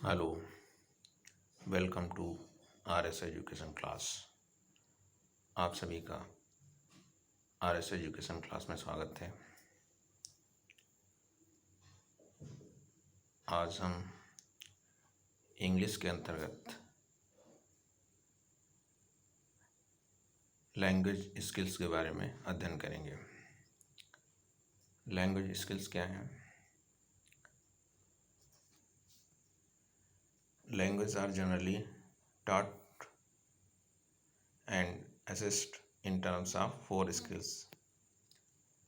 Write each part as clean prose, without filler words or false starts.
Hello, welcome to R S education class. आप सभी का आर एस एजुकेशन क्लास में स्वागत है। आज हम इंग्लिश के अंतर्गत लैंग्वेज स्किल्स के बारे में अध्ययन करेंगे। लैंग्वेज स्किल्स क्या हैं? Languages are generally taught and assessed in terms of 4 skills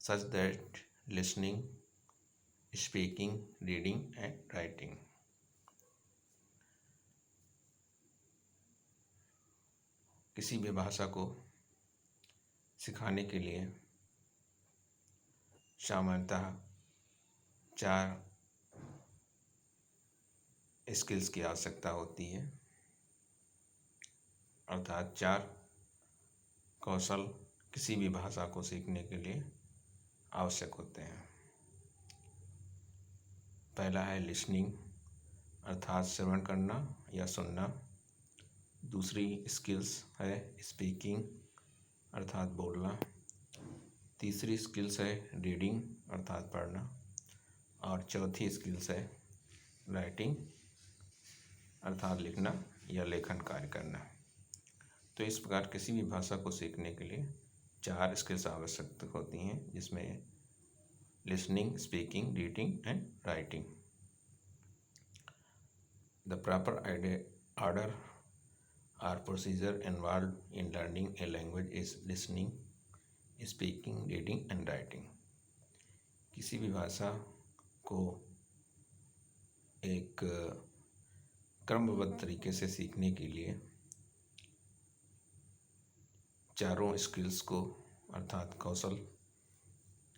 such that listening, speaking, reading and writing. किसी भी भाषा को सिखाने के लिए सामान्यतः 4 स्किल्स की आवश्यकता होती है, अर्थात 4 कौशल किसी भी भाषा को सीखने के लिए आवश्यक होते हैं। पहला है लिसनिंग, अर्थात श्रवण करना या सुनना। दूसरी स्किल्स है स्पीकिंग, अर्थात बोलना। तीसरी स्किल्स है रीडिंग, अर्थात पढ़ना। और चौथी स्किल्स है राइटिंग, अर्थात लिखना या लेखन कार्य करना। तो इस प्रकार किसी भी भाषा को सीखने के लिए 4 स्किल्स आवश्यक होती हैं, जिसमें listening, speaking, reading and writing. The proper order or procedure involved in learning a language is listening, speaking, reading and writing. किसी भी भाषा को एक क्रमबद्ध तरीके से सीखने के लिए चारों स्किल्स को, अर्थात कौशल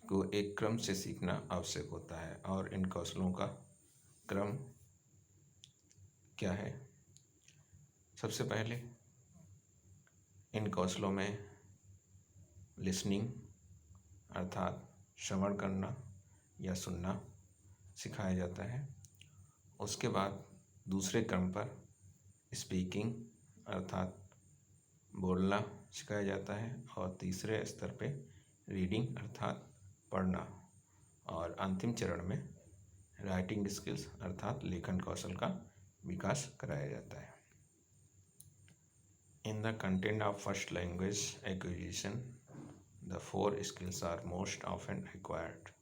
को एक क्रम से सीखना आवश्यक होता है। और इन कौशलों का क्रम क्या है? सबसे पहले इन कौशलों में लिसनिंग, अर्थात श्रवण करना या सुनना सिखाया जाता है। उसके बाद दूसरे क्रम पर स्पीकिंग, अर्थात बोलना सिखाया जाता है। और तीसरे स्तर पे रीडिंग, अर्थात पढ़ना। और अंतिम चरण में राइटिंग स्किल्स, अर्थात लेखन कौशल का विकास कराया जाता है। In the content of first language acquisition, the 4 skills are most often acquired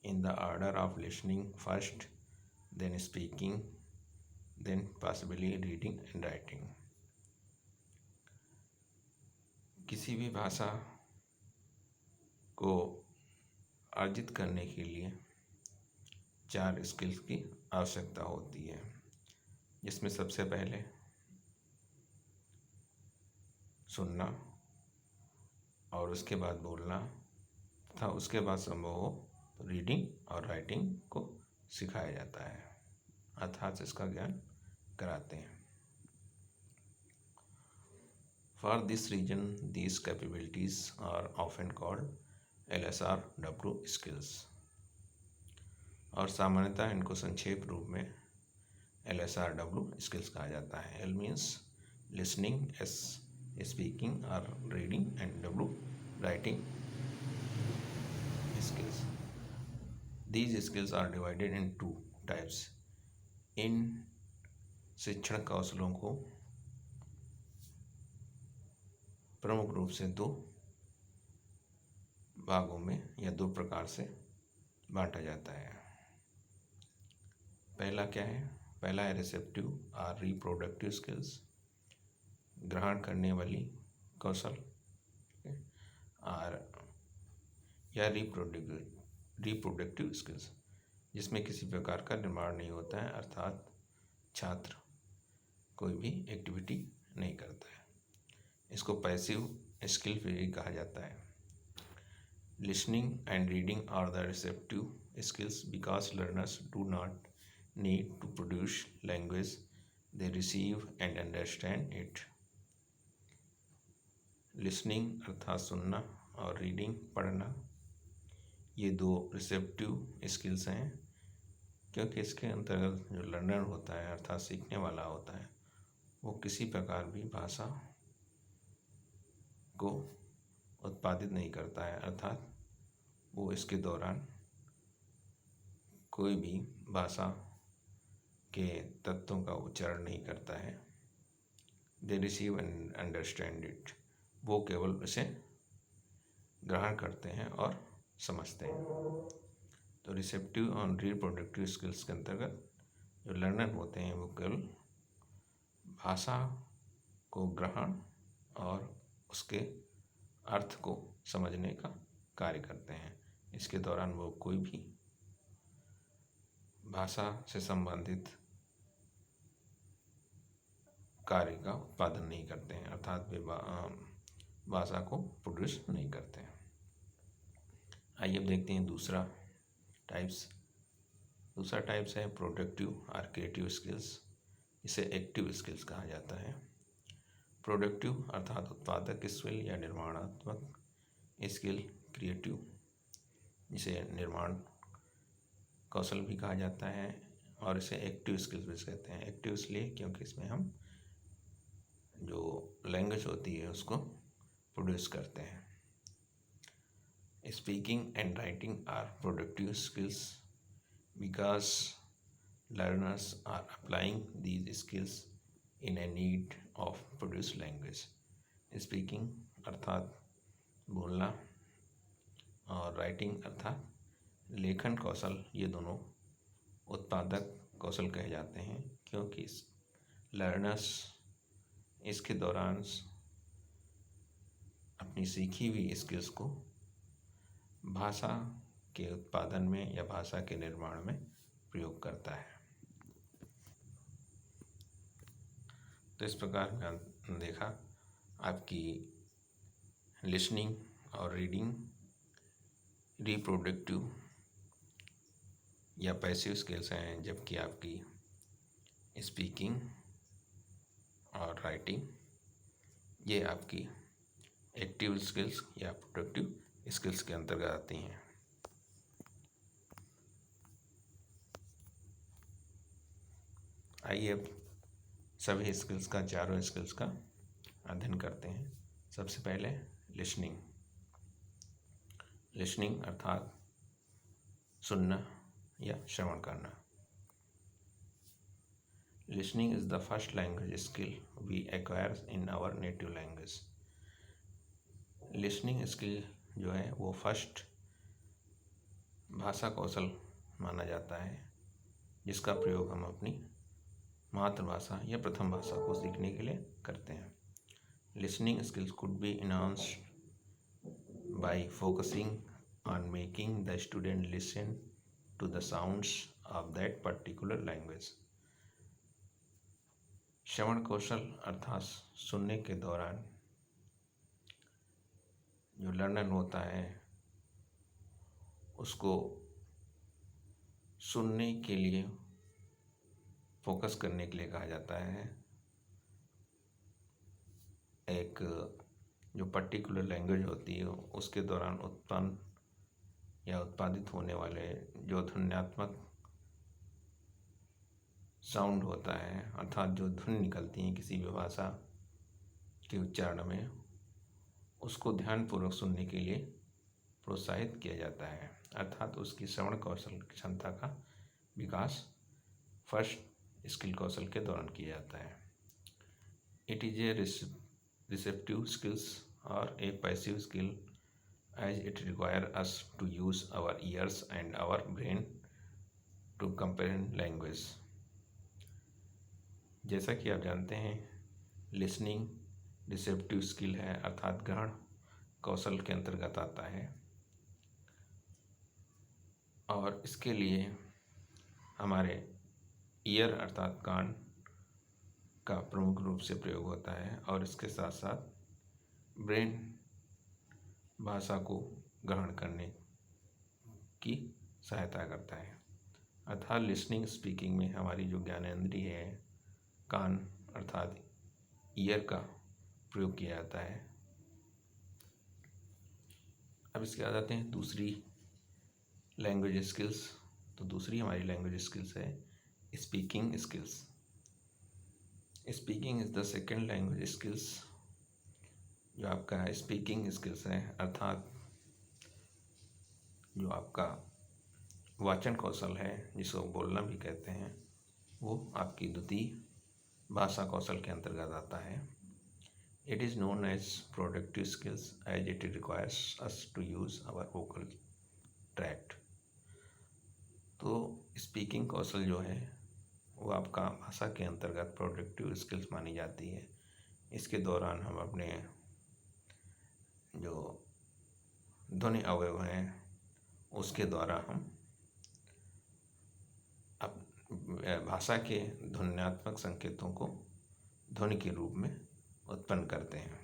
in the order of listening first, then speaking, then possibly reading and writing. किसी भी भाषा को अर्जित करने के लिए 4 स्किल्स की आवश्यकता होती है, जिसमें सबसे पहले सुनना और उसके बाद बोलना तथा उसके बाद संभव हो तो रीडिंग और राइटिंग को सिखाया जाता है, अर्थात इसका ज्ञान कराते हैं। For this reason these capabilities are often called LSRW skills. और सामान्यतः इनको संक्षेप रूप में LSRW स्किल्स कहा जाता है। L means listening, S speaking or reading and W writing skills. These skills are divided in 2 types. इन शिक्षण कौशलों को प्रमुख रूप से 2 भागों में या 2 प्रकार से बांटा जाता है। पहला क्या है? पहला है रिसेप्टिव और रिप्रोडक्टिव स्किल्स, ग्रहण करने वाली कौशल, और या रिप्रोडक्टिव स्किल्स, जिसमें किसी प्रकार का निर्माण नहीं होता है, अर्थात छात्र कोई भी एक्टिविटी नहीं करता है। इसको पैसिव स्किल भी कहा जाता है। Listening and reading are the receptive skills because learners do not need to produce language, they receive and understand it. Listening अर्थात सुनना और रीडिंग पढ़ना, ये 2 रिसेप्टिव स्किल्स हैं। क्योंकि इसके अंतर्गत जो लर्नर होता है अर्थात सीखने वाला होता है वो किसी प्रकार भी भाषा को उत्पादित नहीं करता है, अर्थात वो इसके दौरान कोई भी भाषा के तत्वों का उच्चारण नहीं करता है। दे रिसीव एंड अंडरस्टैंड इट, वो केवल इसे ग्रहण करते हैं और समझते हैं। तो रिसेप्टिव और रिप्रोडक्टिव स्किल्स के अंतर्गत जो लर्नर होते हैं वो केवल भाषा को ग्रहण और उसके अर्थ को समझने का कार्य करते हैं। इसके दौरान वो कोई भी भाषा से संबंधित कार्य का उत्पादन नहीं करते हैं, अर्थात वे भाषा को प्रोड्यूस नहीं करते हैं। आइए अब देखते हैं दूसरा टाइप्स है प्रोडक्टिव और क्रिएटिव स्किल्स। इसे एक्टिव स्किल्स कहा जाता है। प्रोडक्टिव अर्थात उत्पादक स्किल या निर्माणात्मक स्किल, क्रिएटिव इसे निर्माण कौशल भी कहा जाता है और इसे एक्टिव स्किल्स भी कहते हैं। एक्टिव इसलिए क्योंकि इसमें हम जो लैंग्वेज होती है उसको प्रोड्यूस करते हैं। Speaking and writing are productive skills because learners are applying these skills in a need of produce language. Speaking अर्थात बोलना और राइटिंग अर्थात लेखन कौशल, ये दोनों उत्पादक कौशल कहे जाते हैं क्योंकि लर्नर्स इसके दौरान अपनी सीखी हुई स्किल्स को भाषा के उत्पादन में या भाषा के निर्माण में प्रयोग करता है। तो इस प्रकार में देखा आपकी लिसनिंग और रीडिंग रिप्रोडक्टिव या पैसिव स्किल्स हैं, जबकि आपकी स्पीकिंग और राइटिंग ये आपकी एक्टिव स्किल्स या प्रोडक्टिव स्किल्स के अंतर्गत आती हैं। आइए अब सभी स्किल्स का, चारों स्किल्स का अध्ययन करते हैं। सबसे पहले लिसनिंग अर्थात सुनना या श्रवण करना। Listening is the first language skill we acquire in our native language. Listening skill जो है वो फर्स्ट भाषा कौशल माना जाता है जिसका प्रयोग हम अपनी मातृभाषा या प्रथम भाषा को सीखने के लिए करते हैं। Listening skills could be enhanced bye focusing on making the student listen to the sounds of that particular language। श्रवण कौशल अर्थात सुनने के दौरान जो लर्नर होता है उसको सुनने के लिए फोकस करने के लिए कहा जाता है। एक जो पर्टिकुलर लैंग्वेज होती है उसके दौरान उत्पन्न या उत्पादित होने वाले जो ध्वन्यात्मक साउंड होता है अर्थात जो धुन निकलती हैं किसी भी भाषा के उच्चारण में, उसको ध्यानपूर्वक सुनने के लिए प्रोत्साहित किया जाता है, अर्थात उसकी श्रवण कौशल की क्षमता का विकास फर्स्ट स्किल कौशल के दौरान किया जाता है। It is a receptive skills और a passive skill as it requires us to use our ears and our brain to comprehend language। जैसा कि आप जानते हैं लिसनिंग रिसेप्टिव स्किल है अर्थात ग्रहण कौशल के अंतर्गत आता है और इसके लिए हमारे ईयर अर्थात कान का प्रमुख रूप से प्रयोग होता है और इसके साथ साथ ब्रेन भाषा को ग्रहण करने की सहायता करता है। अर्थात लिसनिंग स्पीकिंग में हमारी जो ज्ञानेंद्रिय है कान अर्थात ईयर का प्रयोग किया जाता है। अब इसके बाद आते हैं दूसरी लैंग्वेज स्किल्स तो दूसरी हमारी लैंग्वेज स्किल्स है speaking skills. Speaking is the second language skills. जो आपका स्पीकिंग स्किल्स है, अर्थात जो आपका वाचन कौशल है, जिसको बोलना भी कहते हैं, वो आपकी द्वितीय भाषा कौशल के अंतर्गत आता है। It is known as productive skills as it requires us to use our vocal tract. तो स्पीकिंग कौशल जो है वो आपका भाषा के अंतर्गत प्रोडक्टिव स्किल्स मानी जाती है। इसके दौरान हम अपने जो ध्वनि अवयव हैं उसके द्वारा हम भाषा के ध्वन्यात्मक संकेतों को ध्वनि के रूप में उत्पन्न करते हैं।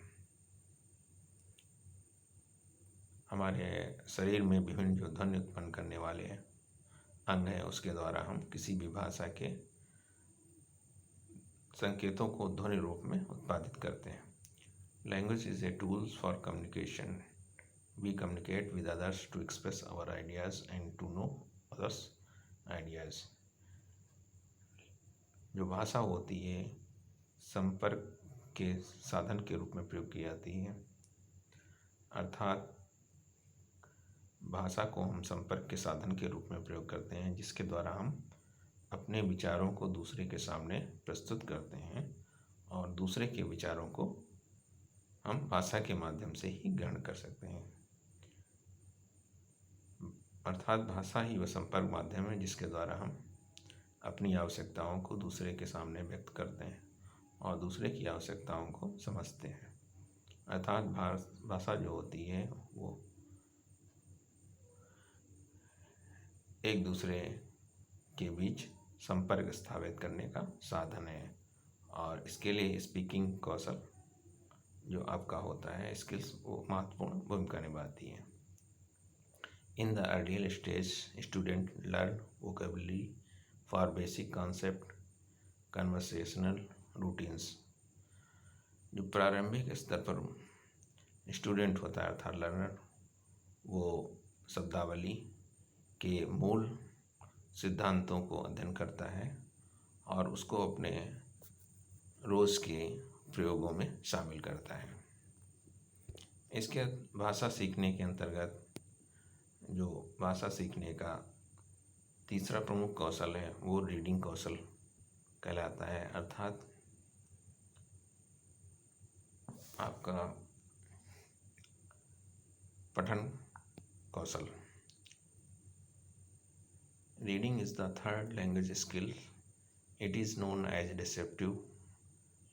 हमारे शरीर में विभिन्न जो ध्वनि उत्पन्न करने वाले अंग हैं उसके द्वारा हम किसी भी भाषा के संकेतों को ध्वनि रूप में उत्पादित करते हैं। Language is a tools for communication. We communicate with others to express our ideas and to know others ideas. जो भाषा होती है संपर्क के साधन के रूप में प्रयोग की जाती है, अर्थात भाषा को हम संपर्क के साधन के रूप में प्रयोग करते हैं, जिसके द्वारा हम अपने विचारों को दूसरे के सामने प्रस्तुत करते हैं और दूसरे के विचारों को हम भाषा के माध्यम से ही ग्रहण कर सकते हैं। अर्थात भाषा ही वह संपर्क माध्यम है जिसके द्वारा हम अपनी आवश्यकताओं को दूसरे के सामने व्यक्त करते हैं और दूसरे की आवश्यकताओं को समझते हैं। अर्थात भाषा जो होती है वो एक दूसरे के बीच संपर्क स्थापित करने का साधन है और इसके लिए स्पीकिंग कौशल जो आपका होता है स्किल्स वो महत्वपूर्ण भूमिका निभाती है। In the earlier stage student learn vocabulary for basic concept conversational routines. जो प्रारंभिक स्तर पर स्टूडेंट होता है अर्थात लर्नर, वो शब्दावली के मूल सिद्धांतों को अध्ययन करता है और उसको अपने रोज़ के प्रयोगों में शामिल करता है। इसके भाषा सीखने के अंतर्गत जो भाषा सीखने का तीसरा प्रमुख कौशल है वो रीडिंग कौशल कहलाता है, अर्थात आपका पठन कौशल। Reading is the third language skill. It is known as deceptive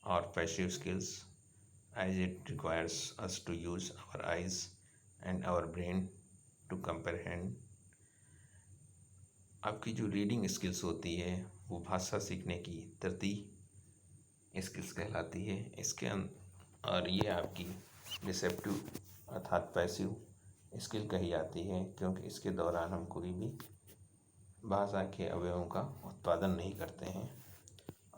और passive skills as it requires us to use our eyes and our brain to comprehend। आपकी जो रीडिंग स्किल्स होती है वो भाषा सीखने की तृतीय स्किल्स कहलाती है। और ये आपकी रिसेप्टिव अर्थात पैसिव स्किल कही जाती है, क्योंकि इसके दौरान हम कोई भी भाषा के अवयवों का उत्पादन नहीं करते हैं।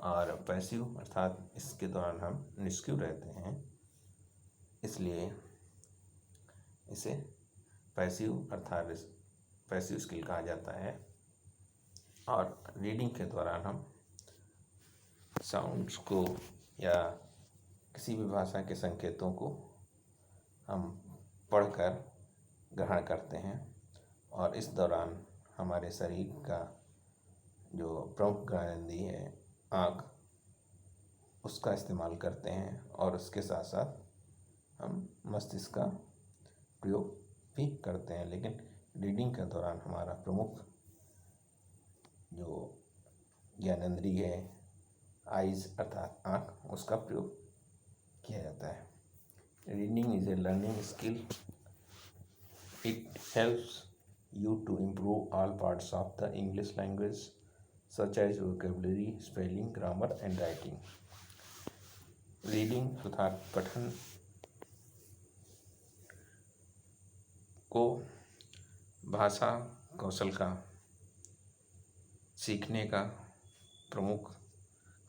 और पैसिव अर्थात इसके दौरान हम निष्क्रिय रहते हैं, इसलिए इसे पैसिव अर्थात पैसिव स्किल कहा जाता है। और रीडिंग के दौरान हम साउंड्स को या किसी भी भाषा के संकेतों को हम पढ़कर ग्रहण करते हैं और इस दौरान हमारे शरीर का जो प्रमुख ग्रहणेंद्रिय है आँख, उसका इस्तेमाल करते हैं और उसके साथ साथ हम मस्तिष्क का प्रयोग भी करते हैं। लेकिन रीडिंग के दौरान हमारा प्रमुख जो ज्ञानेंद्रिय है आइज़ अर्थात आँख, उसका प्रयोग किया जाता है। Reading is a learning skill. It helps you to improve all parts of the English language such as vocabulary, spelling, grammar and writing। Reading अर्थात पठन को भाषा कौशल का सीखने का प्रमुख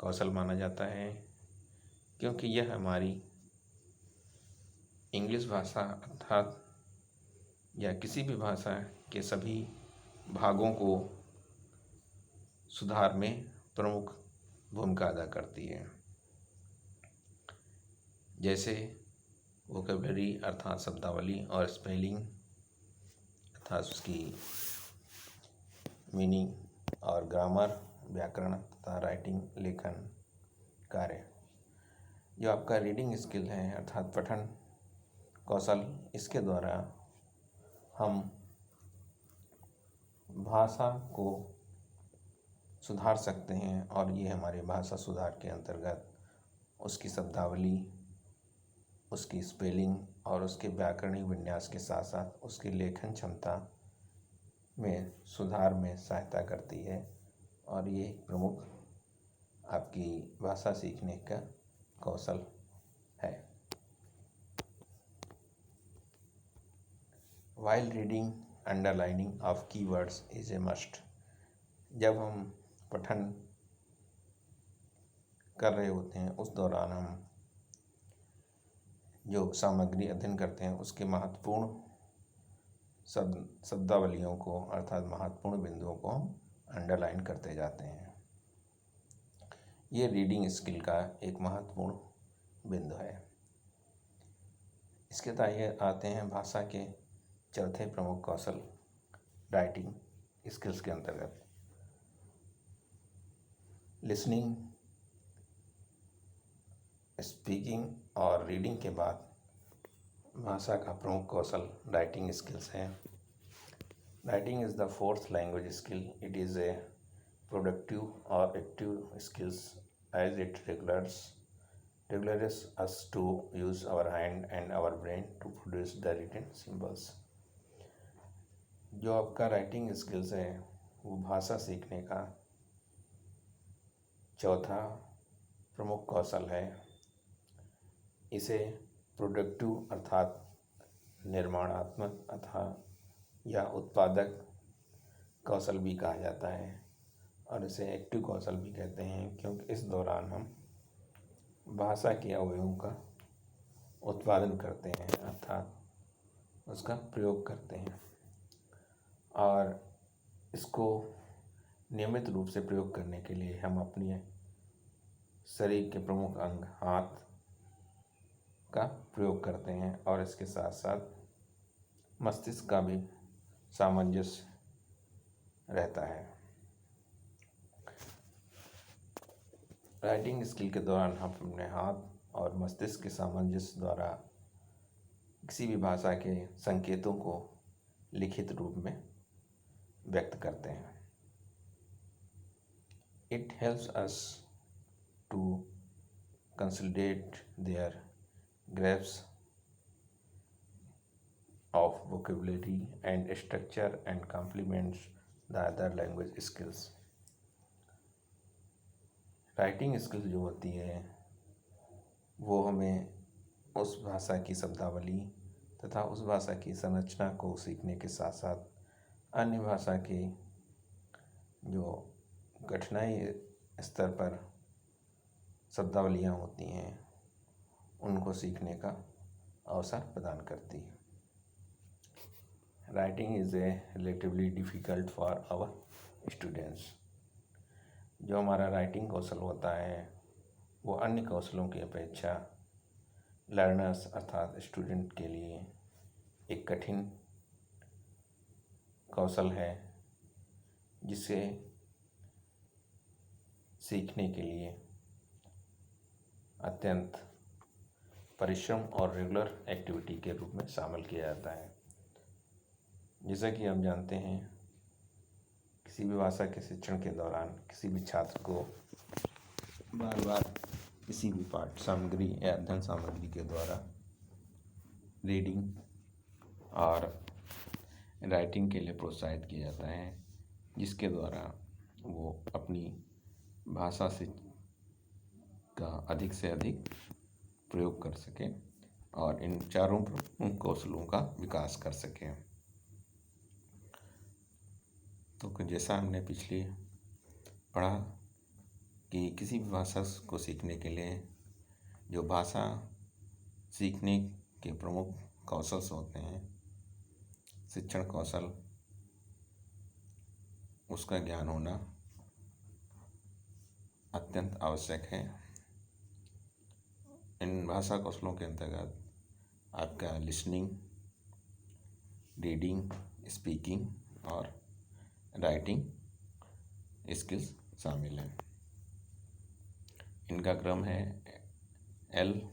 कौशल माना जाता है, क्योंकि यह हमारी इंग्लिश भाषा अर्थात या किसी भी भाषा के सभी भागों को सुधार में प्रमुख भूमिका अदा करती है। जैसे वोकेबलरी अर्थात शब्दावली और स्पेलिंग अर्थात उसकी मीनिंग और ग्रामर व्याकरण तथा राइटिंग लेखन कार्य। जो आपका रीडिंग स्किल है अर्थात पठन कौशल, इसके द्वारा हम भाषा को सुधार सकते हैं और ये हमारे भाषा सुधार के अंतर्गत उसकी शब्दावली, उसकी स्पेलिंग और उसके व्याकरणिक विन्यास के साथ साथ उसकी लेखन क्षमता में सुधार में सहायता करती है और ये प्रमुख आपकी भाषा सीखने का कौशल है। While reading, underlining of keywords is a must। जब हम पठन कर रहे होते हैं उस दौरान हम जो सामग्री अध्ययन करते हैं उसके महत्वपूर्ण शब्दावलियों को अर्थात महत्वपूर्ण बिंदुओं को हम अंडरलाइन करते जाते हैं। ये रीडिंग स्किल का एक महत्वपूर्ण बिंदु है। इसके तहत आते हैं भाषा के चौथे प्रमुख कौशल राइटिंग स्किल्स के अंतर्गत। लिसनिंग, स्पीकिंग और रीडिंग के बाद भाषा का प्रमुख कौशल राइटिंग स्किल्स है। Writing is the fourth language skill. It is a productive और active skills as it regulates us to use our hand and our brain to produce the written symbols। जो आपका राइटिंग स्किल्स है वो भाषा सीखने का चौथा प्रमुख कौशल है। इसे प्रोडक्टिव अर्थात निर्माणात्मक अथवा या उत्पादक कौशल भी कहा जाता है और इसे एक्टिव कौशल भी कहते हैं, क्योंकि इस दौरान हम भाषा के अवयवों का उत्पादन करते हैं अर्थात उसका प्रयोग करते हैं और इसको नियमित रूप से प्रयोग करने के लिए हम अपने शरीर के प्रमुख अंग हाथ का प्रयोग करते हैं और इसके साथ साथ मस्तिष्क का भी सामंजस्य रहता है। राइटिंग स्किल के दौरान हम अपने हाथ और मस्तिष्क के सामंजस्य द्वारा किसी भी भाषा के संकेतों को लिखित रूप में व्यक्त करते हैं। It helps us to consolidate their grasp of vocabulary and structure and complements the other language skills. Writing skill जो होती है वो हमें उस भाषा की शब्दावली तथा उस भाषा की संरचना को सीखने के साथ साथ अन्य भाषा के जो कठिनाई स्तर पर शब्दावलियाँ होती हैं उनको सीखने का अवसर प्रदान करती है। Writing is a relatively difficult for our students. जो हमारा राइटिंग कौशल होता है वो अन्य कौशलों की अपेक्षा लर्नर्स अर्थात स्टूडेंट के लिए एक कठिन कौशल है, जिसे सीखने के लिए अत्यंत परिश्रम और रेगुलर एक्टिविटी के रूप में शामिल किया जाता है। जैसा कि हम जानते हैं किसी भी भाषा के शिक्षण के दौरान किसी भी छात्र को बार बार किसी भी पाठ सामग्री या अध्ययन सामग्री के द्वारा रीडिंग और राइटिंग के लिए प्रोत्साहित किया जाता है, जिसके द्वारा वो अपनी भाषा से का अधिक से अधिक प्रयोग कर सकें और इन चारों प्रमुख कौशलों का विकास कर सकें। तो जैसा हमने पिछले पढ़ा कि किसी भी भाषा को सीखने के लिए जो भाषा सीखने के प्रमुख कौशल होते हैं, शिक्षण कौशल, उसका ज्ञान होना अत्यंत आवश्यक है। इन भाषा कौशलों के अंतर्गत आपका लिसनिंग, रीडिंग, स्पीकिंग और राइटिंग स्किल्स शामिल हैं। इनका क्रम है LSRW।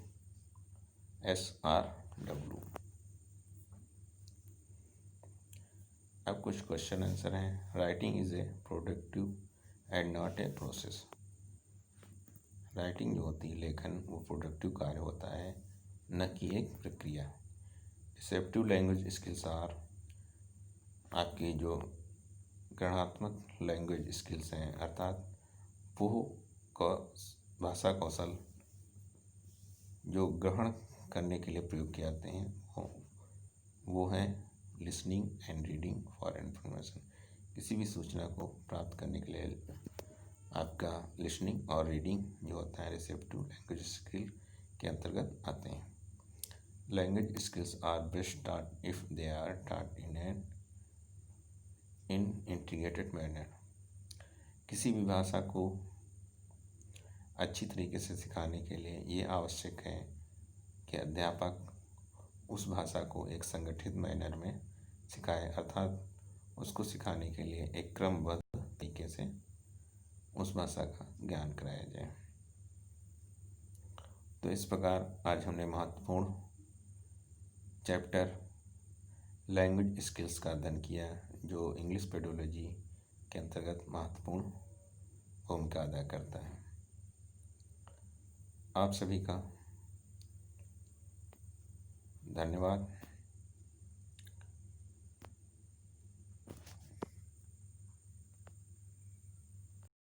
अब कुछ क्वेश्चन आंसर हैं। Writing is a productive and not a process. Writing जो होती है, लेखन, वो प्रोडक्टिव कार्य होता है, न कि एक प्रक्रिया। रिसेप्टिव लैंग्वेज स्किल्स आर आपकी जो गणनात्मक लैंग्वेज स्किल्स हैं, अर्थात वो भाषा कौशल जो ग्रहण करने के लिए प्रयोग किए जाते हैं, वो हैं listening and reading for information. किसी भी सूचना को प्राप्त करने के लिए आपका लिसनिंग और रीडिंग जो होता है रिसेप्टिव लैंग्वेज स्किल के अंतर्गत आते हैं। Language skills are best taught if they are taught in integrated manner. किसी भी भाषा को अच्छी तरीके से सिखाने के लिए ये आवश्यक है कि अध्यापक उस भाषा को एक संगठित मैनर में सिखाए, अर्थात उसको सिखाने के लिए एक क्रमबद्ध तरीके से उस भाषा का ज्ञान कराया जाए। तो इस प्रकार आज हमने महत्वपूर्ण चैप्टर लैंग्वेज स्किल्स का अध्ययन किया, जो इंग्लिश पेडोलॉजी के अंतर्गत महत्वपूर्ण भूमिका अदा करता है। आप सभी का धन्यवाद।